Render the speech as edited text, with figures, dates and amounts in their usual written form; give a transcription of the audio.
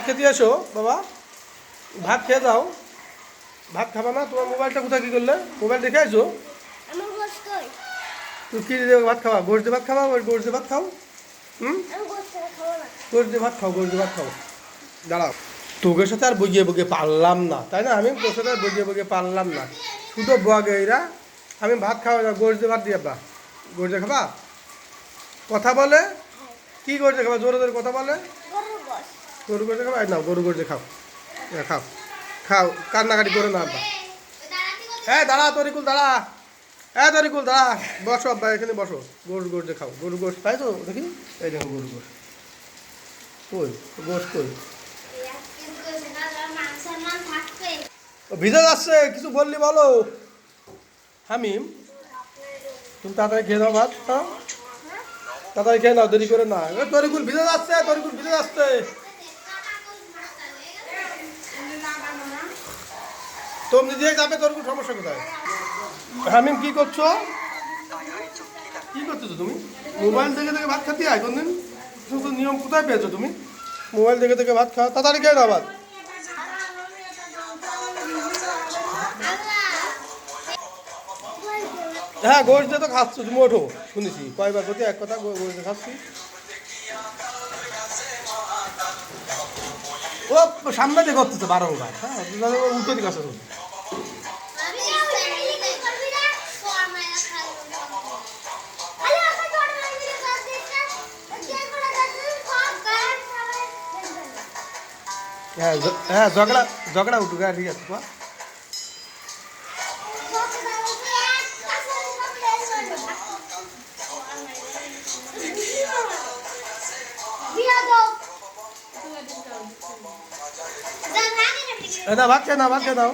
খেতে এসো বাবা, ভাত খেয়ে যাও। ভাত খাবা না? তোমার মোবাইলটা কোথায় কি করলে? মোবাইল দেখে আসো। তুই কি দিয়ে ভাত খাওয়া? গোশ দিয়ে ভাত খাওয়া? গোশ দিয়ে ভাত খাও। হুম, গোশ দিয়ে ভাত খাও, গোশ দিয়ে ভাত খাও। দাঁড়াও, তোদের সাথে আর বগিয়ে বগিয়ে পারলাম না, তাই না? আমি তোর সাথে আর বগিয়ে বগিয়ে পারলাম না, শুধু বগে এরা। আমি ভাত খাওয়া না, গোশ দিয়ে ভাত দিয়ে বা গোশ দিয়ে খাবা? কথা বলে কি গোশ দিয়ে খাবা? জোরে জোরে কথা বলে। গরু গোশ দিয়ে খাবা? এই নাও, গরু গোশ দিয়ে খাও। খাও খাও, কান্নাকাটি করে না আব্বা। হ্যাঁ দাঁড়া তরিকুল, দাঁড়া। হ্যাঁ তরিকুল দাঁড়া, বসো আব্বা, এখানে বসো। গরু গোশ দিয়ে খাও। গরু গোশ পাই তো দেখি, এই দেখো গরু গোশ। কই গোশ কই? ভিজে যাচ্ছে, কিছু বললি বলো। হামিম, তুমি তাড়াতাড়ি খেয়ে দাও ভাত, তাড়াতাড়ি খেয়ে নাও, দেরি করে না। তরিকুল ভিজে যাচ্ছে, তরিকুল ভিজে যাচ্ছে। তুমি দিয়ে যাবে, তরিকুল সমস্যা কোথায়? হামিম কি করছো? কি করতেছো তুমি? মোবাইল দেখে দেখে ভাত খাতে হয় কোনদিন? তুমি তো নিয়ম কোথায় পেয়েছো তুমি? মোবাইল দেখে দেখে ভাত খাও, তাড়াতাড়ি খেয়ে নাও ভাত। হ্যাঁ গোশ দিয়ে তো খাচ্ছ তুমি, ওঠো। শুনেছি কয়বার প্রতি এক কথা, গোশ দিয়ে খাচ্ছি। ও সামনে দিয়ে করতেছে বারংবার, হ্যাঁ উল্টো দিকে আসে। হ্যাঁ হ্যাঁ, ঝগড়া ঝগড়া উঠুক, হ্যাঁ ঠিক আছে। না ভাত খেয়ে নাও, ভাত খেয়ে নাও।